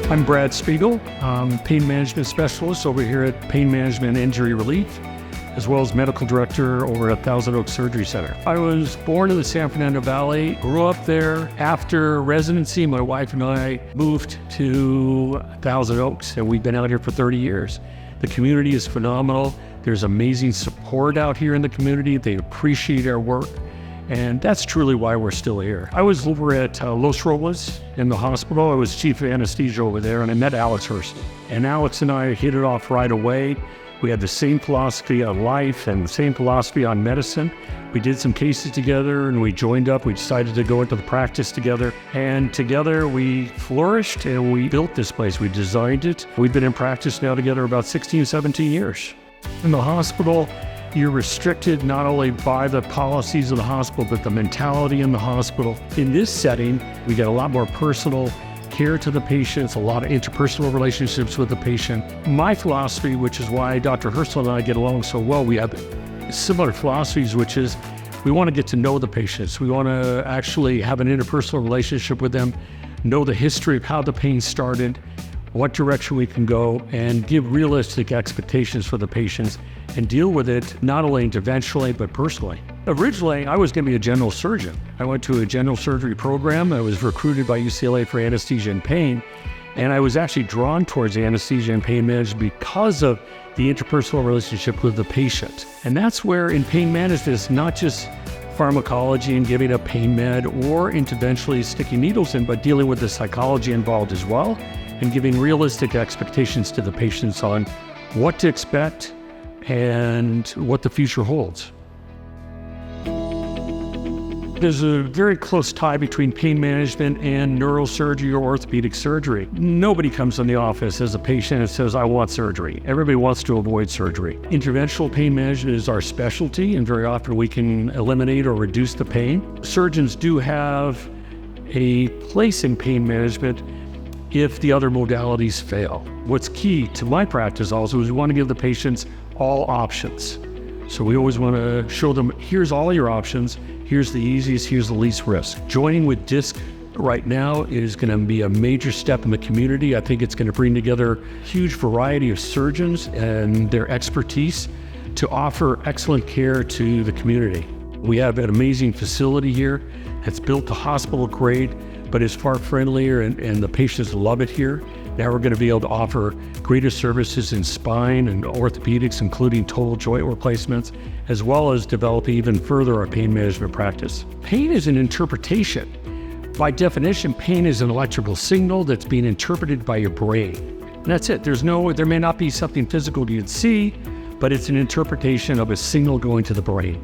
I'm Brad Spiegel. I'm pain management specialist over here at Pain Management and Injury Relief, as well as medical director over at Thousand Oaks Surgery Center. I was born in the San Fernando Valley, grew up there. After residency, my wife and I moved to Thousand Oaks, and we've been out here for 30 years. The community is phenomenal. There's amazing support out here in the community. They appreciate our work. And that's truly why we're still here. I was over at Los Robles in the hospital. I was chief of anesthesia over there, and I met Alex Hurst. And Alex and I hit it off right away. We had the same philosophy on life and the same philosophy on medicine. We did some cases together and we joined up. We decided to go into the practice together. And together we flourished and we built this place. We designed it. We've been in practice now together about 16, 17 years. In the hospital, you're restricted not only by the policies of the hospital, but the mentality in the hospital. In this setting, we get a lot more personal care to the patients, a lot of interpersonal relationships with the patient. My philosophy, which is why Dr. Herschel and I get along so well, we have similar philosophies, which is we want to get to know the patients. We want to actually have an interpersonal relationship with them, know the history of how the pain started, what direction we can go, and give realistic expectations for the patients and deal with it not only interventionally, but personally. Originally, I was going to be a general surgeon. I went to a general surgery program. I was recruited by UCLA for anesthesia and pain, and I was actually drawn towards anesthesia and pain management because of the interpersonal relationship with the patient. And that's where in pain management, it's not just pharmacology and giving a pain med or interventionally sticking needles in, but dealing with the psychology involved as well, and giving realistic expectations to the patients on what to expect and what the future holds. There's a very close tie between pain management and neurosurgery or orthopedic surgery. Nobody comes in the office as a patient and says, I want surgery. Everybody wants to avoid surgery. Interventional pain management is our specialty, and very often we can eliminate or reduce the pain. Surgeons do have a place in pain management if the other modalities fail. What's key to my practice also is we want to give the patients all options. So we always want to show them, here's all your options, here's the easiest, here's the least risk. Joining with DISC right now is going to be a major step in the community. I think it's going to bring together a huge variety of surgeons and their expertise to offer excellent care to the community. We have an amazing facility here. It's built to hospital grade, but it's far friendlier and the patients love it here. Now we're going to be able to offer greater services in spine and orthopedics, including total joint replacements, as well as develop even further our pain management practice. Pain is an interpretation. By definition, pain is an electrical signal that's being interpreted by your brain. And that's it. There may not be something physical you'd see, but it's an interpretation of a signal going to the brain.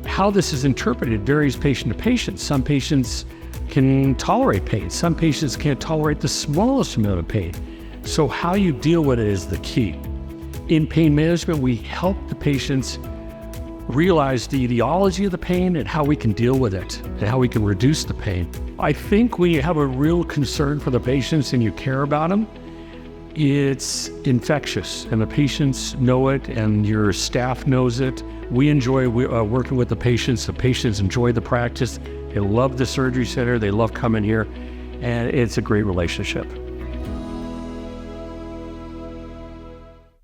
How this is interpreted varies patient to patient. Some patients can tolerate pain. Some patients can't tolerate the smallest amount of pain. So how you deal with it is the key. In pain management, we help the patients realize the etiology of the pain and how we can deal with it and how we can reduce the pain. I think when you have a real concern for the patients and you care about them, it's infectious and the patients know it and your staff knows it. We enjoy working with the patients. The patients enjoy the practice. They love the surgery center. They love coming here, and it's a great relationship.